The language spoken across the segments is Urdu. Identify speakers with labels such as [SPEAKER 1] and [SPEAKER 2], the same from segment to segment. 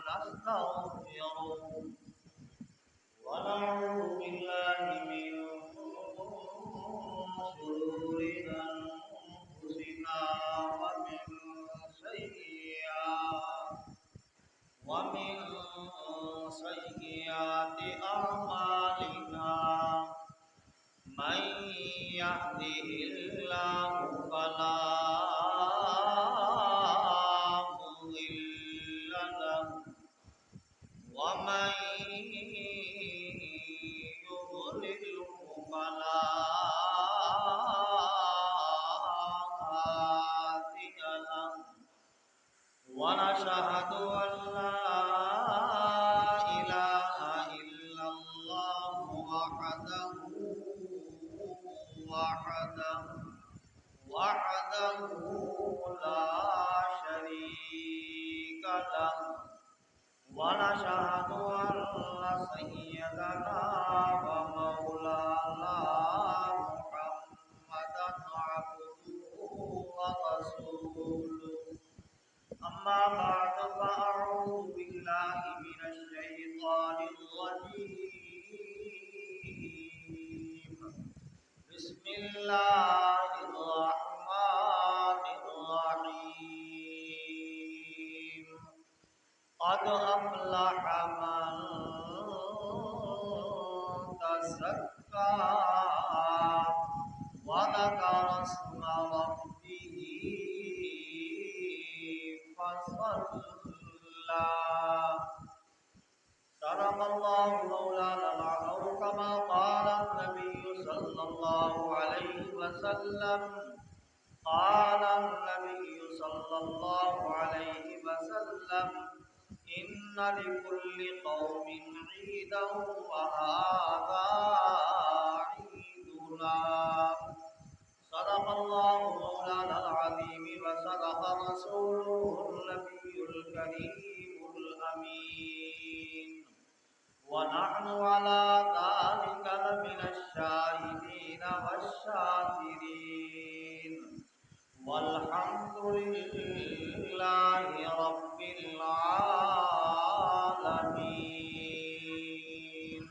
[SPEAKER 1] ونستغفره ونعوذ بالله من شرور أنفسنا ومن سيئات أعمالنا من يهده الله فلا مضل له ومن يضلله فلا هادي له ونشهد أن لا إله إلا الله وحده لا شريك له ونشهد أن سيدنا ومولانا محمدا عبده ورسوله أما بعد فأعوذ بالله من الشيطان الرجيم بسم الله الرحمن الرحيم قد أفلح من تزكى وذكر اسم ربه فصلى صدق الله مولانا العظيم كما قال النبي صلى الله عليه وسلم قال النبي صلى الله عليه وسلم إن لكل قوم عيدا وهذا عيدنا صدق الله مولانا العظيم وصدق رسوله النبي الكريم الأمين ونحن على ذلك لمن الشاهدين والشاكرين والحمد لله رب العالمين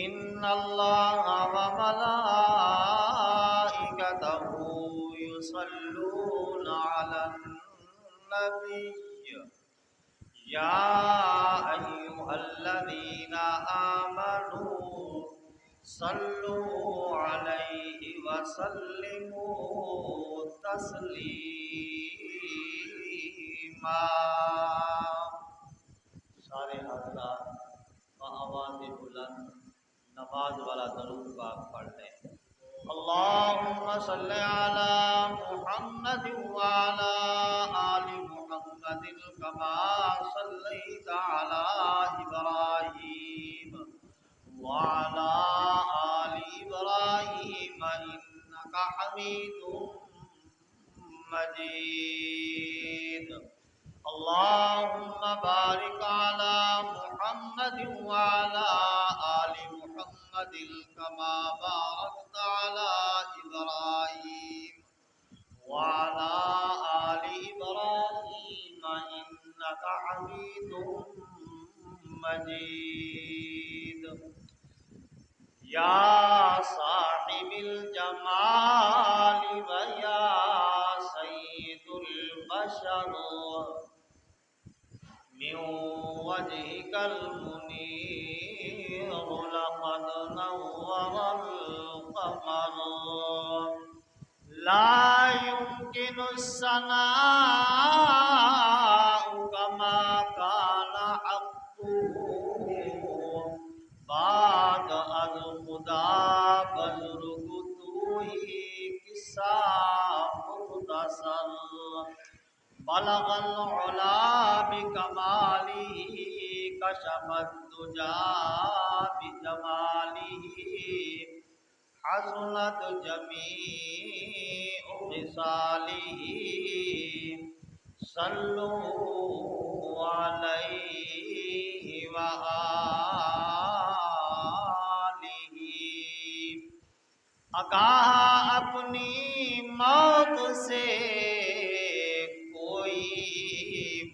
[SPEAKER 1] إن الله وملائكته يصلون على النبي يا أيها الذين آمنوا صلوا عليه وسلموا تسلیما سارے حضرات بآواز بلند نماز والا درود پاک پڑھ لیں اللهم صل على محمد وعلى آل محمد كما صليت على إبراهيم وعلى آل إبراهيم إنك حميد مجيد اللهم بارك على محمد وعلى آل محمد كما باركت على إبراهيم وعلى آل إبراهيم إنك حميد مجيد يا صاحب الجمال ويا سيد البشر من وجهك المنير لقد نور القمر لا يمكن الثناء كما كان حقه بعد از خدا بزرگ تو ہی قصہ مختصر بلغ العلا بکمالہ کشف الدجا بجمالہ حسنت جمیع خصالہ صلو علیہ وآلہ آگاہ اپنی موت سے کوئی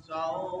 [SPEAKER 1] 100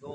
[SPEAKER 1] 2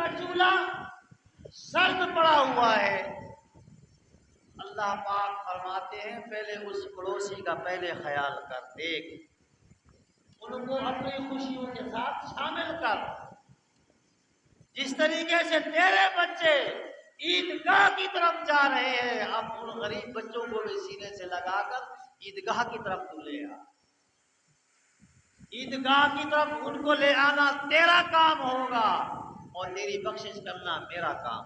[SPEAKER 1] کا چولہا سرد پڑا ہوا ہے، اللہ پاک فرماتے ہیں پہلے اس پڑوسی کا پہلے خیال کر، دیکھ ان کو اپنی خوشیوں کے ساتھ شامل کر۔ جس طریقے سے تیرے بچے عیدگاہ کی طرف جا رہے ہیں، اب ان غریب بچوں کو بھی سینے سے لگا کر عیدگاہ کی طرف تو لے آ۔ عیدگاہ کی طرف ان کو لے آنا تیرا کام ہوگا اور تیری بخشش کرنا میرا کام۔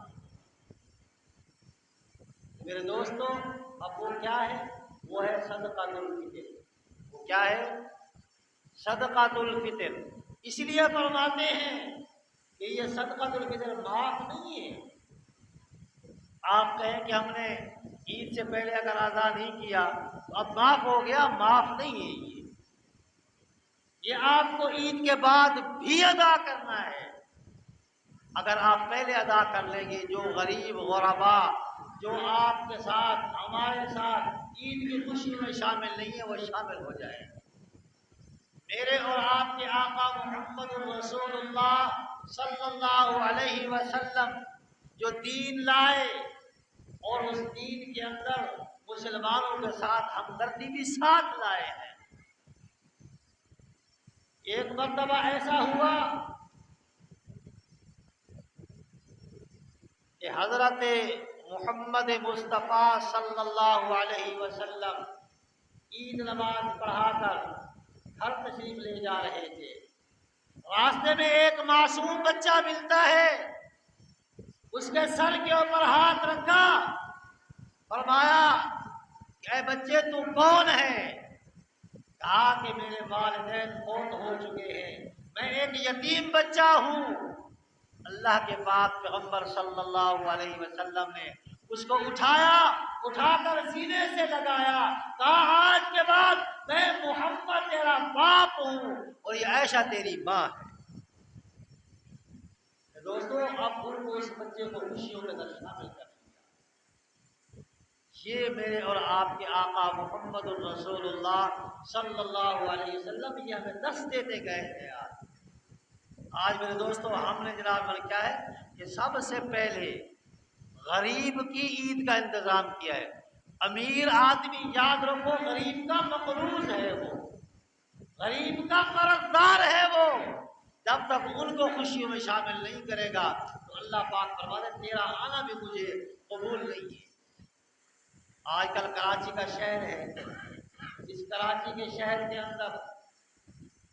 [SPEAKER 1] میرے دوستو، اب وہ کیا ہے؟ وہ ہے صدقۃ الفطر۔ وہ کیا ہے؟ صدقۃ الفطر۔ اس لیے فرماتے ہیں کہ یہ صدقۃ الفطر معاف نہیں ہے۔ آپ کہیں کہ ہم نے عید سے پہلے اگر ادا نہیں کیا تو اب معاف ہو گیا، معاف نہیں ہے یہ آپ کو عید کے بعد بھی ادا کرنا ہے۔ اگر آپ پہلے ادا کر لیں گے، جو غریب غربا جو آپ کے ساتھ ہمارے ساتھ عید کی خوشی میں شامل نہیں ہے وہ شامل ہو جائے۔ میرے اور آپ کے آقا محمد رسول اللہ صلی اللہ علیہ وسلم جو دین لائے اور اس دین کے اندر مسلمانوں کے ساتھ ہمدردی بھی ساتھ لائے ہیں۔ ایک مرتبہ ایسا ہوا کہ حضرت محمد مصطفیٰ صلی اللہ علیہ وسلم عید نماز پڑھا کر گھر تشریف لے جا رہے تھے۔ راستے میں ایک معصوم بچہ ملتا ہے، اس کے سر کے اوپر ہاتھ رکھا، فرمایا کہ اے بچے تو کون ہے؟ کہا کہ میرے والدین فوت ہو چکے ہیں، میں ایک یتیم بچہ ہوں۔ اللہ کے پاک پیغمبر صلی اللہ علیہ وسلم نے اس کو اٹھا کر سینے سے لگایا، کہا آج کے بعد میں محمد تیرا باپ ہوں اور یہ عائشہ تیری ماں ہے۔ دوستو، اب ان کو اس بچے کو خوشیوں کے اندر شامل کر دیا۔ یہ میرے اور آپ کے آقا محمد الرسول اللہ صلی اللہ علیہ وسلم یہ ہمیں دست دیتے گئے ہیں۔ آج میرے دوستو ہم نے جناب کیا ہے کہ سب سے پہلے غریب کی عید کا انتظام کیا ہے۔ امیر آدمی یاد رکھو غریب کا مقروض ہے، وہ غریب کا قرض دار ہے، وہ جب تک ان کو خوشیوں میں شامل نہیں کرے گا تو اللہ پاک فرماتے ہیں تیرا آنا بھی مجھے قبول نہیں ہے۔ آج کل کراچی کا شہر ہے، اس کراچی کے شہر کے اندر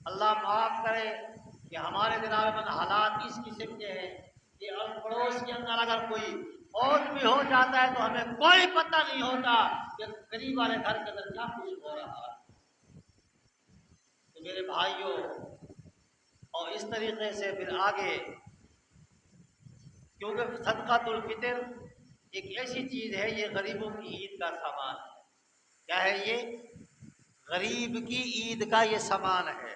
[SPEAKER 1] اللہ معاف کرے کہ ہمارے جناب من حالات اس قسم کے ہیں کہ پڑوس کے اندر اگر کوئی فوت بھی ہو جاتا ہے تو ہمیں کوئی پتہ نہیں ہوتا کہ قریب والے گھر کے اندر کیا کچھ ہو رہا ہے۔ تو میرے بھائیوں، اور اس طریقے سے پھر آگے، کیونکہ صدقۃ الفطر ایک ایسی چیز ہے، یہ غریبوں کی عید کا سامان ہے۔ کیا ہے یہ؟ غریب کی عید کا یہ سامان ہے۔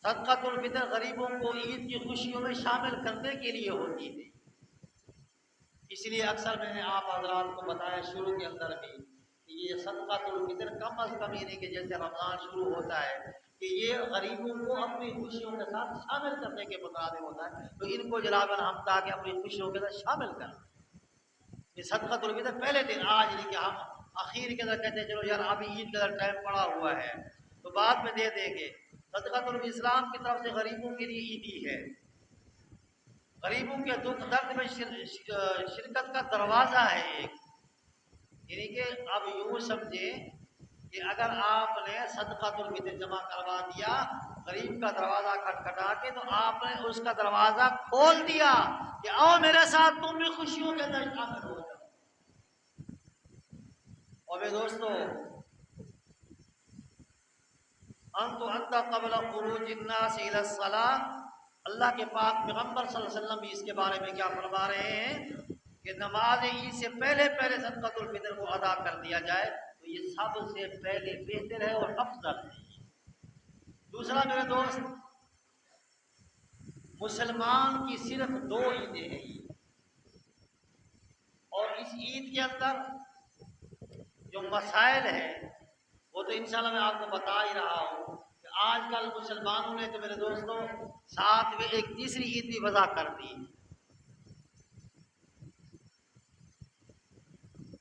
[SPEAKER 1] صدقۃ الفطر غریبوں کو عید کی خوشیوں میں شامل کرنے کے لیے ہوتی ہے۔ اس لیے اکثر میں نے آپ حضرات کو بتایا شروع کے اندر بھی کہ یہ صدقۃ الفطر کم از کم یعنی کہ جیسے رمضان شروع ہوتا ہے کہ یہ غریبوں کو اپنی خوشیوں کے ساتھ شامل کرنے کے مترادف ہوتا ہے، تو ان کو جناب ہم تاکہ اپنی خوشیوں کے ساتھ شامل کریں۔ یہ صدقۃ الفطر پہلے دن آج نہیں کہ ہم اخیر کے اندر کہتے ہیں چلو یار ابھی عید کے اندر ٹائم پڑا ہوا ہے تو بعد میں دے دیں گے۔ صدقۃ الاسلام کی طرف سے غریبوں کے لیے عیدی ہے، غریبوں کے دکھ درد میں شرکت کا دروازہ ہے ایک، یعنی کہ اب یوں سمجھیں کہ اگر آپ نے صدقۃ الفطر جمع کروا دیا غریب کا دروازہ کھٹکھٹا کے تو آپ نے اس کا دروازہ کھول دیا کہ آؤ میرے ساتھ تم بھی خوشیوں کے اندر شامل ہو جاؤ۔ اور میرے دوستو، انت قبل خروج الناس الى الصلاۃ، اللہ کے پاک پیغمبر صلی اللہ علیہ وسلم بھی اس کے بارے میں کیا فرما رہے ہیں کہ نماز عید سے پہلے صدقۃ الفطر کو ادا کر دیا جائے تو یہ سب سے پہلے بہتر ہے اور افضل ہے۔ دوسرا میرے دوست، مسلمان کی صرف 2 عیدیں ہیں اور اس عید کے اندر جو مسائل ہیں وہ تو انشاءاللہ میں آپ کو بتا ہی رہا ہوں کہ آج کل مسلمانوں نے تو میرے دوستوں ساتھ میں ایک تیسری عید بھی وضع کر دی۔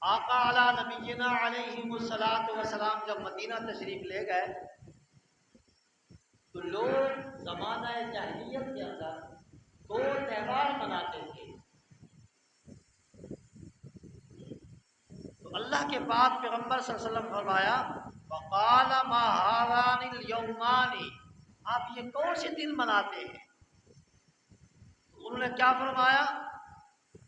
[SPEAKER 1] آقا علی نبینا علیہ الصلوۃ والسلام جب مدینہ تشریف لے گئے تو لوگ زمانہ جاہلیت کے اندر دو تہوار مناتے تھے. تو اللہ کے پاک پیغمبر صلی اللہ علیہ وسلم فرمایا وقال ما هذان اليومان، آپ یہ کون سے دن مناتے ہیں؟ انہوں نے کیا فرمایا؟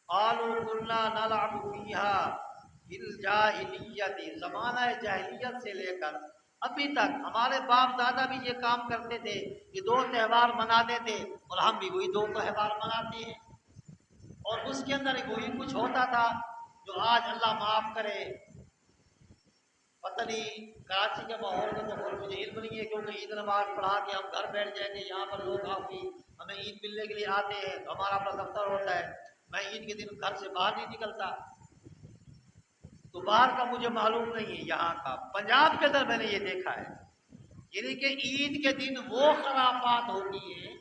[SPEAKER 1] قالوا كنا نلعب فيها في الجاہلیت، زمانہ جاہلیت سے لے کر ابھی تک ہمارے باپ دادا بھی یہ کام کرتے تھے کہ دو تہوار مناتے تھے اور ہم بھی وہی دو تہوار مناتے ہیں. اور اس کے اندر وہی کچھ ہوتا تھا جو آج اللہ معاف کرے پتہ نہیں کراچی کے ماحول میں تو مجھے علم نہیں ہے، کیونکہ عید نماز پڑھا کے ہم گھر بیٹھ جائیں گے. یہاں پر لوگ کافی ہمیں عید ملنے کے لیے آتے ہیں تو ہمارا اپنا دفتر ہوتا ہے. میں عید کے دن گھر سے باہر نہیں نکلتا، تو باہر کا مجھے معلوم نہیں ہے. یہاں کا پنجاب کے اندر میں نے یہ دیکھا ہے، یعنی کہ عید کے دن وہ خرافات ہوتی ہیں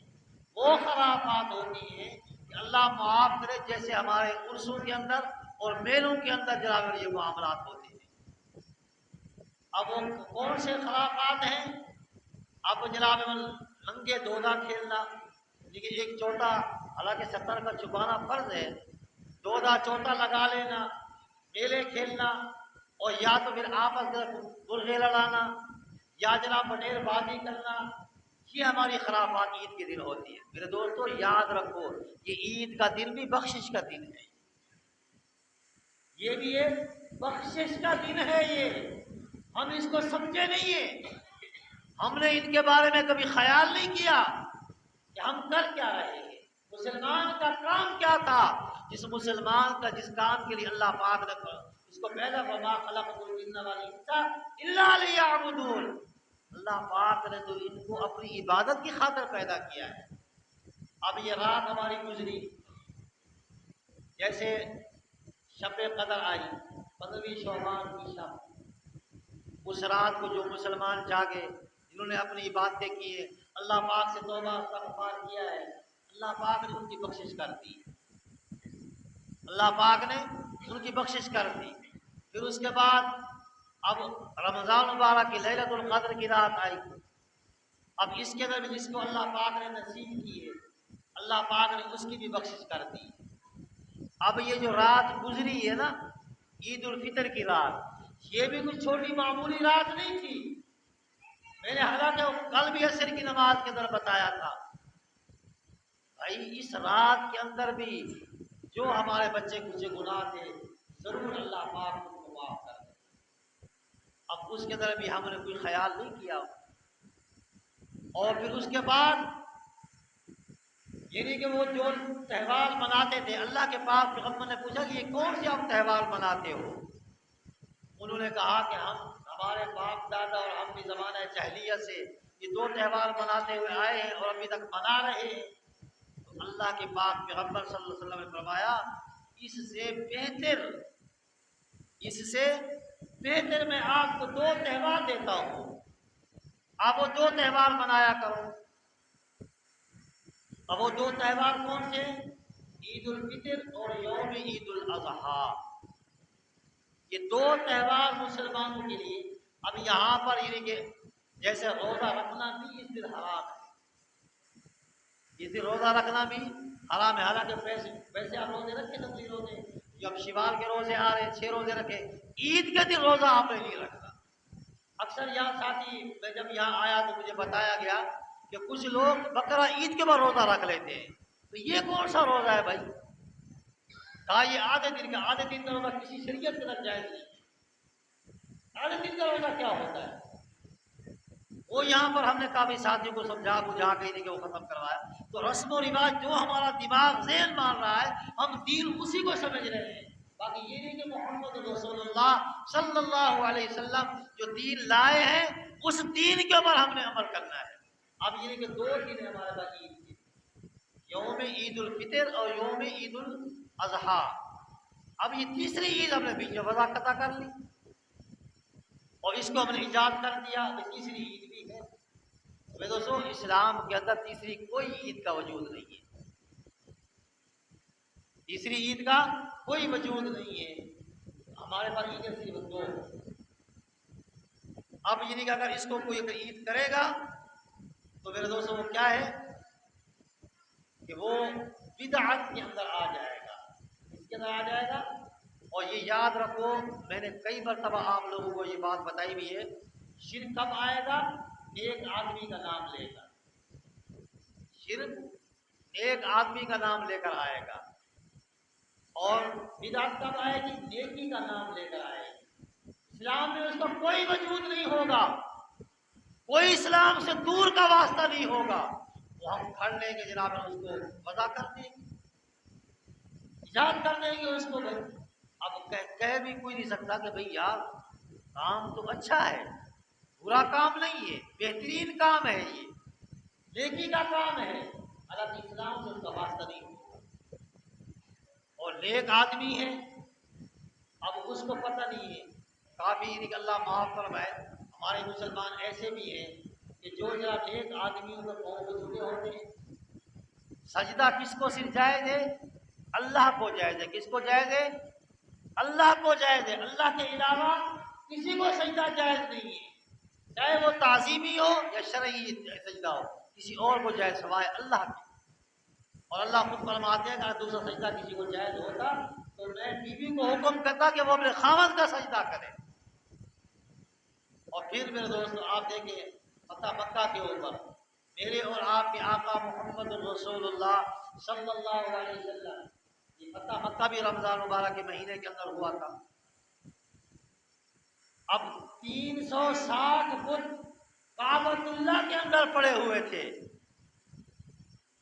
[SPEAKER 1] کہ اللہ معاف کرے جیسے ہمارے عرسوں کے اندر اور میلوں کے اندر جناب یہ معاملات ہوتے ہیں. اب وہ کون سے خرافات ہیں؟ اب جناب ننگے دودا کھیلنا، لیکن ایک چوٹا، حالانکہ 70 کا چھپانا فرض ہے، دودا چوٹا لگا لینا، میلے کھیلنا، اور یا تو پھر آپس میں مرغے لڑانا یا جناب بٹیر بازی کرنا، یہ ہماری خرافات عید کے دن ہوتی ہے. میرے دوستو یاد رکھو یہ عید کا دن بھی بخشش کا دن ہے، یہ بھی ایک بخشش کا دن ہے. یہ ہم اس کو سمجھے نہیں ہیں، ہم نے ان کے بارے میں کبھی خیال نہیں کیا کہ ہم کر کیا رہے ہیں. مسلمان کا کام کیا تھا؟ جس مسلمان کا جس کام کے لیے اللہ پاک نے اس کو پہلا وما خلقت الجن والانس الا لیعبدون، اللہ پاک نے تو ان کو اپنی عبادت کی خاطر پیدا کیا ہے. اب یہ رات ہماری گزری، جیسے شب قدر آئی 15ویں شعبان کی شب، اس رات کو جو مسلمان جاگے جنہوں نے اپنی عبادتیں کی ہیں، اللہ پاک سے توبہ استغفار کیا ہے، اللہ پاک نے ان کی بخشش کر دی. اللہ پاک نے ان کی بخشش کر دی. پھر اس کے بعد اب رمضان مبارک کی لیلۃ القدر کی رات آئی. اب اس کے اندر بھی جس کو اللہ پاک نے نصیب کی ہے اللہ پاک نے اس کی بھی بخشش کر دی. اب یہ جو رات گزری ہے نا عید الفطر کی رات، یہ بھی کوئی چھوٹی معمولی رات نہیں تھی. میں نے حالانکہ کل بھی عصر کی نماز کے اندر بتایا تھا بھائی اس رات کے اندر بھی جو ہمارے بچے کچھ گناہ تھے ضرور اللہ پاک ان کو معاف کر دے. اب اس کے اندر بھی ہم نے کوئی خیال نہیں کیا. اور پھر اس کے بعد یعنی کہ وہ جو تہوار مناتے تھے، اللہ کے پاک پیغمبر نے پوچھا کہ یہ کون سے آپ تہوار مناتے ہو؟ انہوں نے کہا کہ ہمارے باپ دادا اور ہم بھی زمانہ جاہلیت سے یہ دو تہوار مناتے ہوئے آئے ہیں اور ابھی تک منا رہے ہیں. تو اللہ کے پاک پیغمبر صلی اللہ علیہ وسلم نے فرمایا اس سے بہتر میں آپ کو دو تہوار دیتا ہوں، آپ وہ دو تہوار منایا کرو. اب وہ دو تہوار کون سے؟ عید الفطر اور یوم عید الاضحیٰ. یہ دو تہوار مسلمانوں کے لیے اب یہاں پر یعنی کہ جیسے روزہ رکھنا بھی اس دن حرام ہے، اس دن روزہ رکھنا بھی حرام ہے. حالانکہ ویسے آپ روزے رکھے تبلیغ روزے، جب شوال کے روزے آ رہے 6 روزے رکھے، عید کے دن روزہ آپ نے نہیں رکھنا. اکثر یہاں ساتھی میں جب یہاں آیا تو مجھے بتایا گیا کہ کچھ لوگ بقرہ عید کے بعد روزہ رکھ لیتے ہیں. تو یہ کون سا روزہ ہے بھائی؟ کہا یہ آدھے دن کا روزہ کسی شریعت کے اندر جائز نہیں. آدھے دن کا روزہ کیا ہوتا ہے؟ وہ یہاں پر ہم نے کافی ساتھیوں کو سمجھا بجھا کے کہ وہ ختم کروایا. تو رسم و رواج جو ہمارا دماغ ذہن مان رہا ہے ہم دین اسی کو سمجھ رہے ہیں. باقی یہ نہیں کہ محمد رسول اللہ صلی اللہ علیہ وسلم جو دین لائے ہیں اس دین کے اوپر ہم نے عمل کرنا ہے. اب یہ نہیں کہ 2 دن ہمارے پاس عید کے، یوم عید الفطر اور یوم عید الاضحیٰ. اب یہ تیسری عید ہم نے بیچ وضع قطع کر لی اور اس کو ہم نے ایجاد کر دیا کہ تیسری عید بھی ہے. میں دوستوں اسلام کے اندر تیسری کوئی عید کا وجود نہیں ہے، تیسری عید کا کوئی وجود نہیں ہے. ہمارے پاس عیدیں صرف دو. اب یعنی کہ اگر اس کو کوئی عید کرے گا تو میرے دوستوں وہ کیا ہے کہ وہ بدعت کے اندر آ جائے گا. اس کے اندر آ جائے گا. اور یہ یاد رکھو، میں نے کئی مرتبہ آپ لوگوں کو یہ بات بتائی بھی ہے، شرک کب آئے گا؟ ایک آدمی کا نام لے کر. شرک ایک آدمی کا نام لے کر آئے گا. اور بدعت کب آئے گی؟ نیکی کا نام لے کر آئے گی. اسلام میں اس کا کوئی وجود نہیں ہوگا، کوئی اسلام سے دور کا واسطہ نہیں ہوگا. وہ ہم پڑھ لیں گے جناب، اس کو وضع کر دیں گے، ایجاد کر دیں گے اس کو. اب کہہ بھی کوئی نہیں سکتا کہ بھئی یار کام تو اچھا ہے، برا کام نہیں ہے، بہترین کام ہے، یہ نیکی کا کام ہے، حالانکہ اسلام سے اس کا واسطہ نہیں ہوگا. اور نیک آدمی ہے، اب اس کو پتہ نہیں ہے. کافی یعنی کہ اللہ معاف فرمائے، ہمارے مسلمان ایسے بھی ہیں کہ جو ذرا نیک آدمیوں کے قوم کو جھکے ہوتے ہیں. سجدہ کس کو صرف جائز ہے؟ اللہ کو جائز ہے. کس کو جائز ہے؟ اللہ کو جائز ہے. اللہ کے علاوہ کسی کو سجدہ جائز نہیں ہے، چاہے وہ تعظیمی ہو یا شرعی سجدہ ہو، کسی اور کو جائز سوائے اللہ کے. اور اللہ خود فرماتے ہیں کہ اگر دوسرا سجدہ کسی کو جائز ہوتا تو میں بیوی کو حکم کرتا کہ وہ اپنے خاوند کا سجدہ کرے. اور پھر میرے دوست آپ دیکھیں فتح مکہ کے اوپر میرے اور آپ کے آقا محمد الرسول اللہ صلی اللہ علیہ وسلم، یہ فتح مکہ بھی رمضان مبارک کے مہینے کے اندر ہوا تھا. اب 360 فٹ کعبۃ اللہ کے اندر پڑے ہوئے تھے،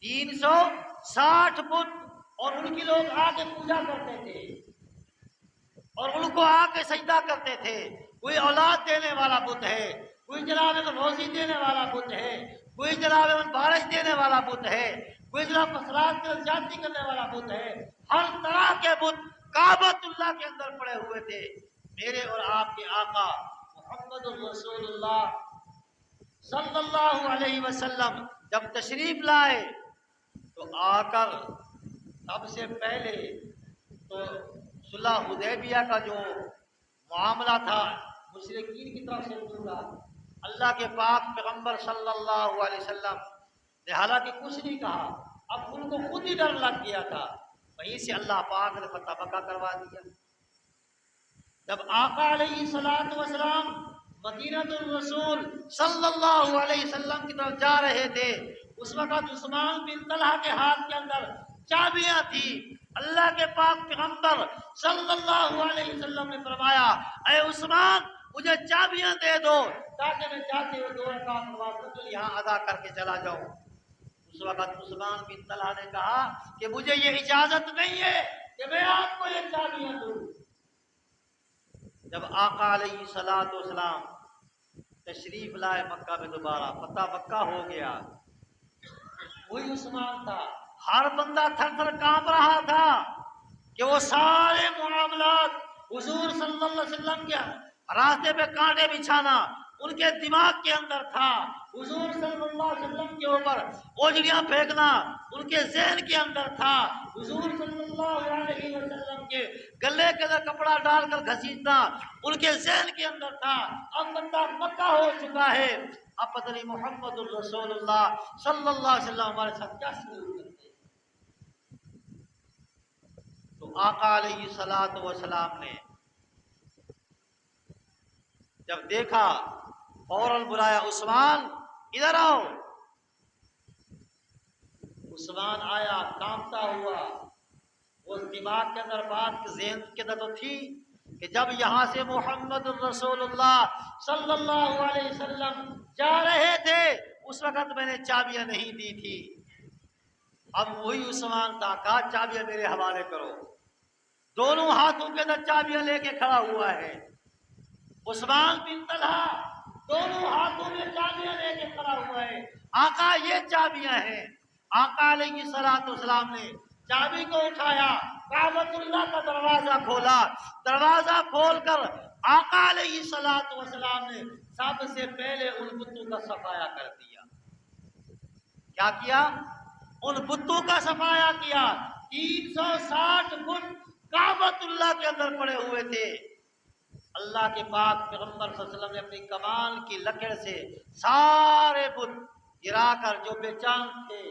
[SPEAKER 1] 360 فٹ. اور ان کی لوگ آ کے پوجا کرتے تھے اور ان کو آ کے سجدہ کرتے تھے. کوئی اولاد دینے والا بت ہے، کوئی جناب روزی دینے والا بت ہے، کوئی جناب بارش دینے والا بت ہے، کوئی جناب مسرات کے جاتی کرنے والا بت ہے. ہر طرح کے بت کعبۃ اللہ کے اندر پڑے ہوئے تھے. میرے اور آپ کے آقا محمد الرسول اللہ صلی اللہ علیہ وسلم جب تشریف لائے تو آ کر سب سے پہلے تو صلح حدیبیہ کا جو معاملہ تھا مشرکین کی طرف سے پورا اللہ کے پاک پیغمبر صلی اللہ علیہ وسلم نے حالانکہ کچھ نہیں کہا، اب ان کو خود ہی ڈر لگ گیا تھا. وہیں سے اللہ پاک نے فتح مکہ کروا دیا. جب آقا علیہ الصلوۃ والسلام مدینہ الرسول صلی اللہ علیہ وسلم کی طرف جا رہے تھے، اس وقت عثمان بن طلحہ کے ہاتھ کے اندر چابیاں تھی. اللہ کے پاک پیغمبر صلی اللہ علیہ وسلم نے فرمایا اے عثمان مجھے چابیاں دے دو تاکہ میں جاتے ہوئے 2 رکعت نماز یہاں ادا کر کے چلا جاؤں. اس وقت عثمان بن طلحہ نے کہا کہ مجھے یہ اجازت نہیں ہے کہ میں آپ کو یہ چابیاں دوں. جب آقا علیہ الصلوۃ والسلام تشریف لائے مکہ میں، دوبارہ فتح مکہ ہو گیا، وہی عثمان تھا. ہر بندہ تھر تھر کانپ رہا تھا کہ وہ سارے معاملات حضور صلی اللہ علیہ وسلم کے راستے پہ کانٹے بچھانا ان کے دماغ کے اندر تھا. حضور صلی اللہ علیہ وسلم کے اوپر اوجڑیاں پھینکنا ان کے ذہن کے اندر تھا. حضور صلی اللہ علیہ وسلم کے گلے کے اندر کپڑا ڈال کر گھسیٹنا ان کے ذہن کے اندر تھا. اب بندہ مکہ ہو چکا ہے، اب پتہ نہیں محمد الرسول اللہ صلی اللہ علیہ وسلم ہمارے ساتھ کیا سلوک کرتے. تو آقا علیہ الصلوۃ والسلام نے جب دیکھا فوراً بلایا عثمان ادھر آؤ. عثمان آیا کانپتا ہوا. وہ دماغ کے اندر بات ذہن کے اندر تو تھی کہ جب یہاں سے محمد الرسول اللہ صلی اللہ علیہ وسلم جا رہے تھے اس وقت میں نے چابیاں نہیں دی تھی. اب وہی عثمان تھا، کہا چابیاں میرے حوالے کرو. دونوں ہاتھوں کے اندر چابیاں لے کے کھڑا ہوا ہے. عثمان بن طلحہ دونوں ہاتھوں میں چابیاں لے کے کھڑا ہوا ہے. آقا یہ چابیاں ہیں. آقا علیہ الصلوۃ والسلام نے چابی کو اٹھایا، کعبۃ اللہ کا دروازہ کھولا. دروازہ کھول کر آقا علیہ الصلوۃ والسلام نے سب سے پہلے ان بتوں کا صفایا کر دیا. کیا کیا؟ ان بتوں کا صفایا کیا. 360 فٹ کعبۃ اللہ کے اندر پڑے ہوئے تھے. اللہ کے پاک پیغمبر صلی اللہ علیہ وسلم نے اپنی کمان کی لکڑ سے سارے بت گرا کر جو بے جان تھے،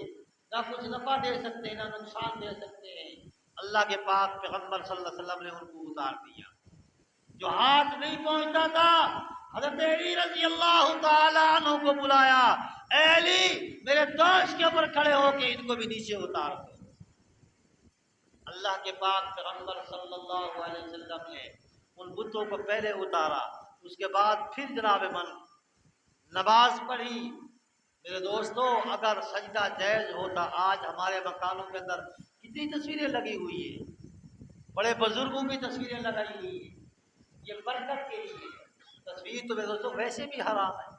[SPEAKER 1] نہ کچھ نفع دے سکتے نہ نقصان دے سکتے ہیں، اللہ کے پاک پیغمبر صلی اللہ علیہ وسلم نے ان کو اتار دیا۔ جو ہاتھ نہیں پہنچتا تھا، حضرت علی رضی اللہ تعالیٰ عنہ کو بلایا، اے علی میرے دوست کے اوپر کھڑے ہو کے ان کو بھی نیچے اتار دو۔ اللہ کے پاک پیغمبر صلی اللہ علیہ وسلم نے ان بتوں کو پہلے اتارا، اس کے بعد پھر جناب من نماز پڑھی۔ میرے دوستو، اگر سجدہ جائز ہوتا، آج ہمارے مکانوں کے اندر کتنی تصویریں لگی ہوئی ہیں، بڑے بزرگوں کی تصویریں لگائی ہوئی ہیں، یہ برکت کے لیے۔ تصویر تو میرے دوستو ویسے بھی حرام ہے،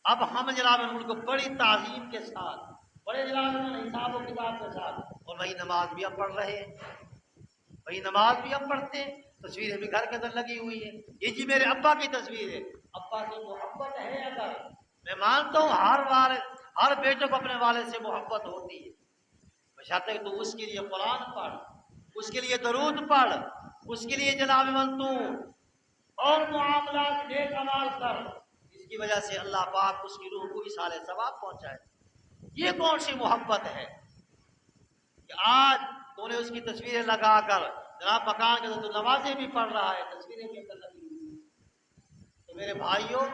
[SPEAKER 1] اب ہم جناب ان کو بڑی تعظیم کے ساتھ، بڑے جناب حساب و کتاب کے ساتھ، اور وہی نماز بھی ہم پڑھ رہے ہیں، وہی نماز بھی ہم پڑھتے ہیں، تصویریں بھی گھر کے اندر لگی ہوئی ہیں۔ یہ جی میرے ابا کی تصویر ہے، ابا سے محبت ہے اگر، میں مانتا ہوں ہر بیٹے کو اپنے والد سے محبت ہوتی ہے، بشرطے تو اس کے لیے قرآن پڑھ، اس کے لیے درود پڑھ، اس کے لیے جناب من تو اور معاملات نیک اعمال کر، جس کی وجہ سے اللہ پاک اس کی روح کو اصالِ ثواب پہنچائے۔ یہ کون سی محبت ہے کہ آج تو نے اس کی تصویریں لگا کر جناب مکان کے اندر تو نمازیں بھی پڑھ رہا ہے، تصویریں بھی اندر لگی ہوئی ہیں۔ تو میرے بھائیوں،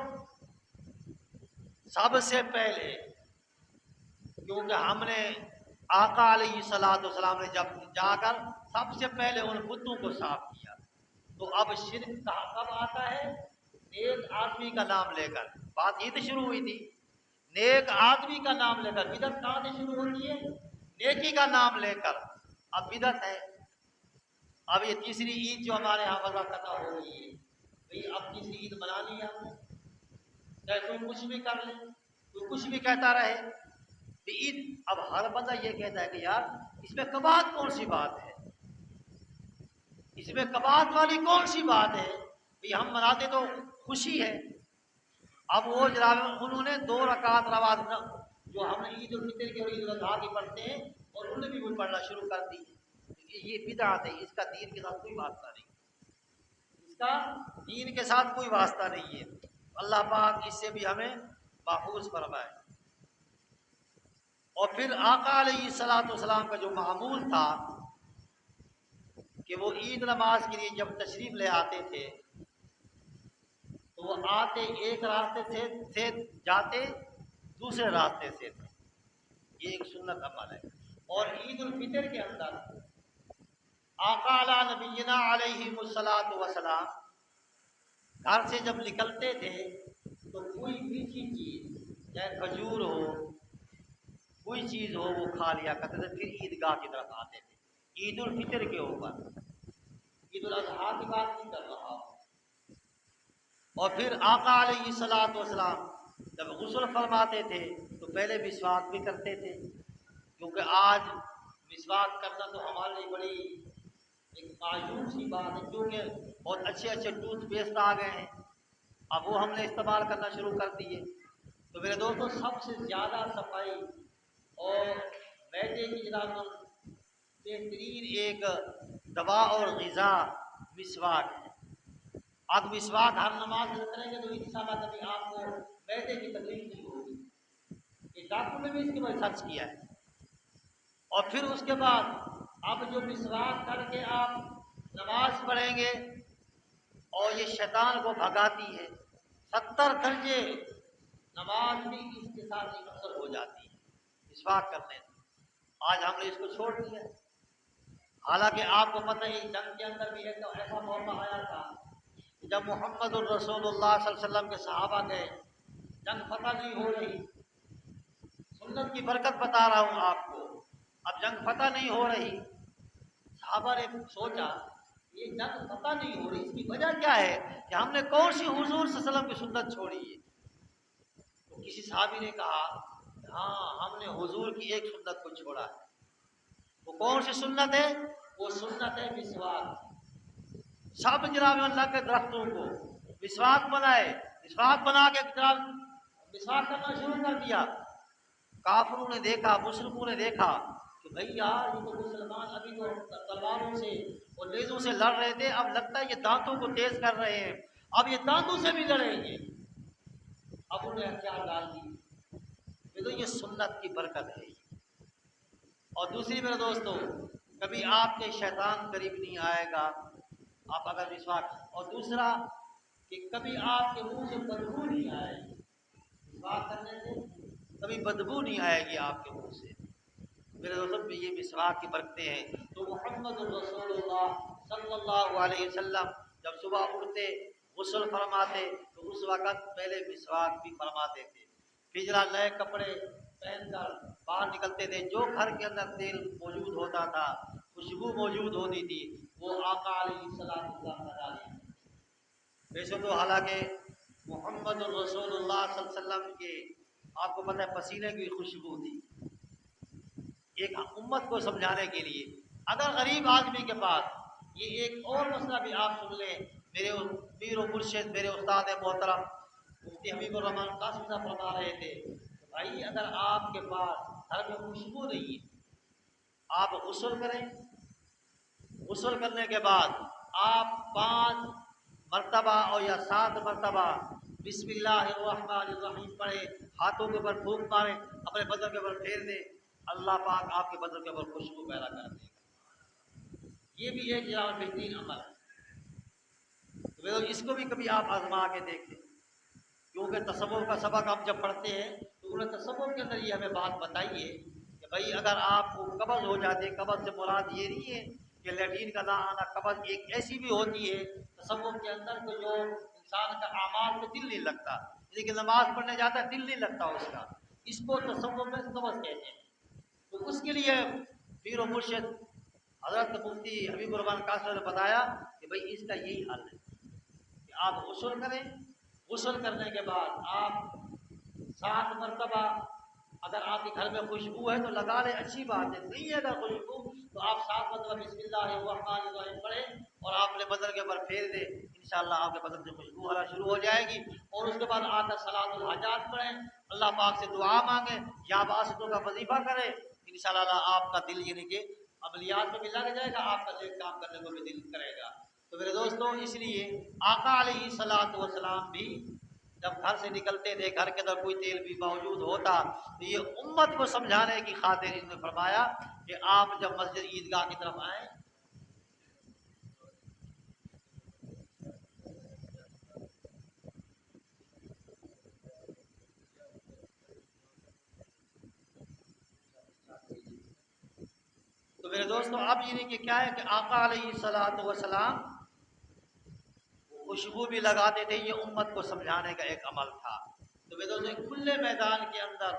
[SPEAKER 1] سب سے پہلے کیونکہ ہم نے آقا علیہ الصلوۃ والسلام نے جب جا کر سب سے پہلے ان بتوں کو صاف کیا، تو اب شرک کب آتا ہے؟ نیک آدمی کا نام لے کر، بات یہ تو شروع ہوئی تھی، نیک آدمی کا نام لے کر، بدعت کہاں سے شروع ہوتی ہے؟ نیکی کا نام لے کر، اب بدعت ہے۔ اب یہ تیسری عید جو ہمارے یہاں وضع قطع ہو گئی ہے، بھئی اب تیسری عید منا لی ہم نے، چاہے کوئی کچھ بھی کر لے، کوئی کچھ بھی کہتا رہے، عید اب ہر بندہ یہ کہتا ہے کہ یار اس میں کباط کون سی بات ہے، اس میں کباط والی کون سی بات ہے، بھئی ہم مناتے تو خوشی ہے۔ اب وہ جناب انہوں نے 2 رکعت نماز جو ہم عید الفطر کے اور عید الاضحیٰ کی پڑھتے ہیں، اور انہوں نے بھی وہ پڑھنا شروع کر دی۔ یہ بدعت ہے، اس کا دین کے ساتھ کوئی واسطہ نہیں، اس کا دین کے ساتھ کوئی واسطہ نہیں ہے۔ اللہ پاک اس سے بھی ہمیں محفوظ فرمائے۔ اور پھر آقا علیہ الصلوۃ والسلام کا جو معمول تھا کہ وہ عید نماز کے لیے جب تشریف لے آتے تھے تو وہ آتے ایک راستے سے تھے، جاتے دوسرے راستے سے تھے، یہ ایک سنت عمل ہے۔ اور عید الفطر کے اندر آقا علی نبینا علیہ الصلوۃ والسلام گھر سے جب نکلتے تھے تو کوئی میٹھی چیز چاہے کھجور ہو، کوئی چیز ہو، وہ کھا لیا کرتے تھے، پھر عیدگاہ کی طرف آتے تھے۔ عید الفطر کے اوپر، عید الاضحیٰ کی بات نہیں کر رہا ہوں۔ اور پھر آقا علیہ الصلوۃ والسلام جب غسل فرماتے تھے تو پہلے مسواک بھی کرتے تھے، کیونکہ آج مسواک کرنا تو ہمارے لیے بڑی ایک معیوب سی بات ہے، کیونکہ بہت اچھے ٹوتھ پیسٹ آ گئے ہیں، اب وہ ہم نے استعمال کرنا شروع کر دیے۔ تو میرے دوستوں، سب سے زیادہ صفائی اور معدے کی جناب بہترین ایک دوا اور غذا مسواک ہے۔ آپ مسواک ہر نماز میں کریں گے تو انشاءاللہ کبھی آپ کو معدے کی تکلیف نہیں ہوگی، یہ ڈاکٹر نے بھی اس کے بارے سرچ کیا ہے۔ اور پھر اس کے بعد اب جو مسواک کر کے آپ نماز پڑھیں گے اور یہ شیطان کو بھگاتی ہے، 70 درجے نماز بھی اس کے ساتھ اثر ہو جاتی ہے مسواک کرنے سے۔ آج ہم نے اس کو چھوڑ دیا، حالانکہ آپ کو پتہ ہے جنگ کے اندر بھی ایک ایسا موقع آیا تھا جب محمد الرسول اللہ صلی اللہ علیہ وسلم کے صحابہ گئے، جنگ فتح نہیں ہو رہی، سنت کی برکت بتا رہا ہوں آپ کو، اب جنگ فتح نہیں ہو رہی، صحابہ نے سوچا یہ جنگ فتح نہیں ہو رہی، اس کی وجہ کیا ہے کہ ہم نے کون سی حضور صلی اللہ علیہ وسلم کی سنت چھوڑی ہے؟ تو کسی صحابی نے کہا ہاں ہم نے حضور کی ایک سنت کو چھوڑا ہے۔ وہ کون سی سنت ہے؟ وہ سنت ہے مسواک۔ سب جناب اللہ کے درختوں کو مسواک بنائے، مسواک بنا کے جناب مسواک کرنا شروع کر دیا۔ کافروں نے دیکھا، مشرکوں نے دیکھا کہ کہ بھائی یار یہ تو مسلمان ابھی تو تلواروں سے اور نیزوں سے لڑ رہے تھے، اب لگتا ہے یہ دانتوں کو تیز کر رہے ہیں، اب یہ دانتوں سے بھی لڑیں گے، اب انہیں ہتھیار ڈال دی۔ یہ تو یہ سنت کی برکت ہے۔ اور دوسری میرے دوستوں، کبھی آپ کے شیطان قریب نہیں آئے گا آپ اگر مسواک، اور دوسرا کہ کبھی آپ کے منہ سے بدبو نہیں آئے گی، مسواک کرنے سے کبھی بدبو نہیں آئے گی آپ کے منہ سے۔ میرے دوستوں میں یہ مسواک کی برکتیں ہیں۔ تو محمد الرسول اللہ صلی اللہ علیہ وسلم جب صبح اٹھتے غسل فرماتے تو اس وقت پہلے مسواک بھی فرماتے تھے، پھر ذرا نئے کپڑے پہن کر باہر نکلتے تھے، جو گھر کے اندر تیل موجود ہوتا تھا، خوشبو موجود ہوتی تھی، وہ آقا علیہ السلام کا ڈالی۔ ویسے تو حالانکہ محمد الرسول اللہ صلی اللہ علیہ وسلم کے آپ کو پتہ ہے پسینے کی خوشبو تھی۔ ایک امت کو سمجھانے کے لیے اگر غریب آدمی کے پاس یہ ایک اور مسئلہ بھی آپ سن لیں، میرے پیر و مرشد میرے استاد محترم مفتی حبیب الرحمان قاسمی صاحب فرما رہے تھے کہ بھائی اگر آپ کے پاس گھر میں خوشبو نہیں ہے، آپ غسل کریں، غسل کرنے کے بعد آپ 5 مرتبہ اور یا 7 مرتبہ بسم اللہ الرحمن الرحیم پڑھیں، ہاتھوں کے اوپر پھونک ماریں، اپنے بدن کے اوپر پھیر دیں، اللہ پاک آپ کے بدن کے اوپر خوشبو پیدا کر دے گا۔ یہ بھی ایک بہترین عمل ہے، تو اس کو بھی کبھی آپ آزما کے دیکھیں، کیونکہ تصور کا سبق ہم جب پڑھتے ہیں تو انہیں تصور کے اندر یہ ہمیں بات بتائیے کہ بھائی اگر آپ کو قبض ہو جاتی ہے، قبض سے مراد یہ نہیں ہے کہ لیٹرین کا نہ آنا، قبض ایک ایسی بھی ہوتی ہے تصور کے اندر کہ جو انسان کا اعمال پہ دل نہیں لگتا، لیکن نماز پڑھنے جاتا ہے دل نہیں لگتا اس کا، اس کو تصور میں قبض کہتے ہیں۔ تو اس کے لیے پیر و مرشد حضرت مفتی حبیب الرحمان قاسمی نے بتایا کہ بھائی اس کا یہی حل ہے کہ آپ غسل کریں، غسل کرنے کے بعد آپ 7 مرتبہ، اگر آپ کے گھر میں خوشبو ہے تو لگا لیں، اچھی بات ہے، نہیں ہے اگر خوشبو تو آپ 7 مرتبہ بسم اللہ الرحمن الرحیم پڑھیں اور آپ اپنے بدن کے اوپر پھیر دیں، انشاءاللہ آپ کے بدن سے خوشبو آنا شروع ہو جائے گی۔ اور اس کے بعد آ کر صلاۃ الحاجات پڑھیں، اللہ پاک سے دعا مانگیں یا واسطوں کا وظیفہ کریں، انشاءاللہ آپ کا دل یعنی کہ عملیات میں بھی لگ جائے گا، آپ کا دل کام کرنے کو بھی دل کرے گا۔ تو میرے دوستوں اس لیے آقا علیہ الصلوۃ والسلام بھی جب گھر سے نکلتے تھے، گھر کے اندر کوئی تیل بھی موجود ہوتا تو یہ امت کو سمجھانے کی خاطر انہوں نے فرمایا کہ آپ جب مسجد عیدگاہ کی طرف آئیں تو میرے دوستوں اب یہ نہیں کہ کیا ہے کہ آقا علیہ الصلوۃ والسلام خوشبو بھی لگاتے تھے، یہ امت کو سمجھانے کا ایک عمل تھا۔ تو میرے دوستوں کھلے میدان کے اندر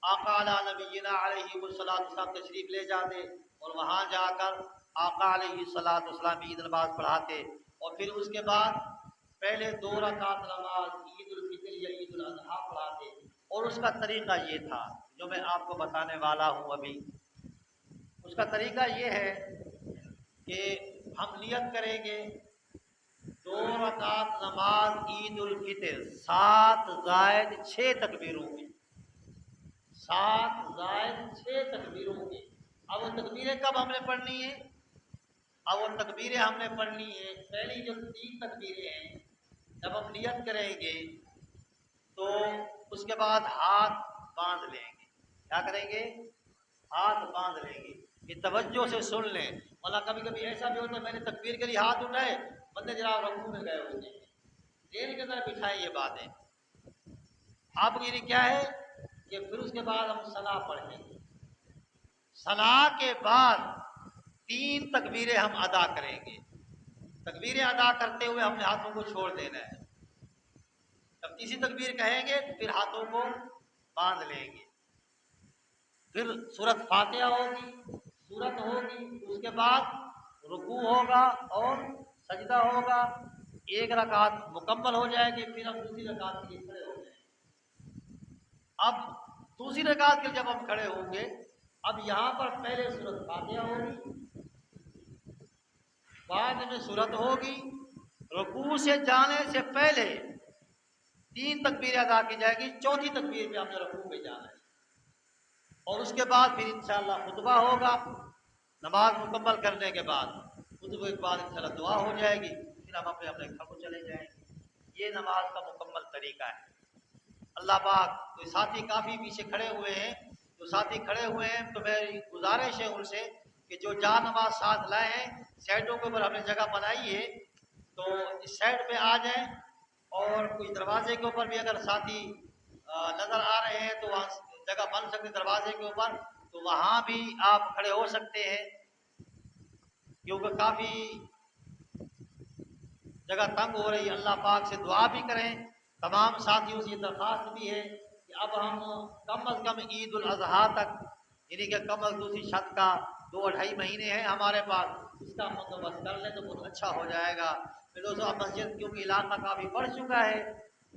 [SPEAKER 1] آقا علی نبینا علیہ الصلوۃ والسلام تشریف لے جاتے اور وہاں جا کر آقا علیہ الصلوۃ والسلام عید نماز پڑھاتے، اور پھر اس کے بعد پہلے 2 رکعت نماز عید الفطر یا عید الاضحیٰ پڑھاتے، اور اس کا طریقہ یہ تھا جو میں آپ کو بتانے والا ہوں ابھی۔ اس کا طریقہ یہ ہے کہ ہم نیت کریں گے 2 رکعت نماز عید الفطر 7 زائد 6 تکبیروں کی، 7 زائد 6 تکبیروں کی۔ اب وہ تکبیریں کب ہم نے پڑھنی ہے؟ اب وہ تکبیریں ہم نے پڑھنی ہے، پہلی جو 3 تکبیریں ہیں جب ہم نیت کریں گے تو اس کے بعد ہاتھ باندھ لیں گے۔ کیا کریں گے؟ ہاتھ باندھ لیں گے۔ یہ توجہ سے سن لیں، ورنہ کبھی کبھی ایسا بھی ہوتا ہے میں نے تکبیر کے لیے ہاتھ اٹھائے، بندے جناب رکوع میں گئے ہوتے ہیں، دین کے اندر بٹھائیں یہ باتیں۔ اب یہ کیا ہے کہ پھر اس کے بعد ہم ثنا پڑھیں گے، ثنا کے بعد 3 تکبیریں ہم ادا کریں گے۔ تکبیریں ادا کرتے ہوئے ہم نے ہاتھوں کو چھوڑ دینا ہے، جب تیسری تکبیر کہیں گے تو پھر ہاتھوں کو باندھ لیں گے، پھر سورت فاتحہ ہوگی، سورت ہوگی، اس کے بعد رکوع ہوگا اور سجدہ ہوگا، 1 رکعت مکمل ہو جائے گی، پھر ہم دوسری رکعت کے لیے کھڑے ہو جائیں گے۔ اب دوسری رکعت کے جب ہم کھڑے ہوں گے، اب یہاں پر پہلے سورت فاتحہ ہوگی، بعد میں سورت ہوگی، رکوع سے جانے سے پہلے 3 تکبیریں ادا کی جائے گی، چوتھی تکبیر پہ ہم نے رکوع پہ جانا ہے۔ اور اس کے بعد پھر انشاءاللہ خطبہ ہوگا، نماز مکمل کرنے کے بعد خطبے کے بعد انشاءاللہ دعا ہو جائے گی، پھر ہم اپنے اپنے گھر کو چلے جائیں گے۔ یہ نماز کا مکمل طریقہ ہے۔ اللہ پاک، کوئی ساتھی کافی پیچھے کھڑے ہوئے ہیں، جو ساتھی کھڑے ہوئے ہیں تو میری گزارش ہے ان سے کہ جو جا نماز ساتھ لائے ہیں، سائڈوں کے اوپر ہم نے جگہ بنائی ہے تو اس سائڈ پہ آ جائیں، اور کوئی دروازے کے اوپر بھی اگر ساتھی نظر آ رہے ہیں تو وہاں جگہ بن سکتے دروازے کے اوپر، تو وہاں بھی آپ کھڑے ہو سکتے ہیں، کیونکہ کافی جگہ تنگ ہو رہی ہے۔ اللہ پاک سے دعا بھی کریں، تمام ساتھیوں سے یہ درخواست بھی ہے کہ اب ہم کم از کم عید الاضحیٰ تک، یعنی کہ کم از دوسری شت کا 2-2.5 مہینے ہیں ہمارے پاس، اس کا بندوبست کر لیں تو بہت اچھا ہو جائے گا۔ پھر دوستوں، اب مسجد کیونکہ علاقہ کافی بڑھ چکا ہے،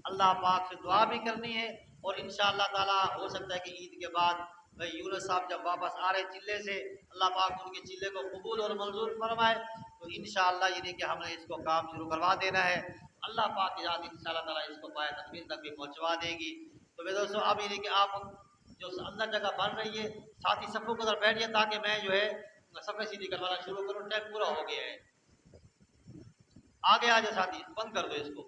[SPEAKER 1] اللہ پاک سے دعا بھی کرنی ہے، اور انشاءاللہ تعالی ہو سکتا ہے کہ عید کے بعد بھائی یونس صاحب جب واپس آ رہے چلے سے، اللہ پاک ان کے چلے کو قبول اور منظور فرمائے، تو انشاءاللہ یعنی کہ ہم نے اس کو کام شروع کروا دینا ہے۔ اللہ پاک کی ذات انشاءاللہ تعالی اس کو پائے تکمیل تک بھی پہنچوا دے گی۔ تو میرے دوستوں، اب یعنی کہ آپ جو اندر جگہ بن رہی ہے، ساتھی صفوں کے اندر بیٹھیے تاکہ میں جو ہے صفیں سیدھی کروانا شروع کروں، ٹائم پورا ہو گیا ہے۔ آگے آ جائے ساتھی، بند کر دو اس کو۔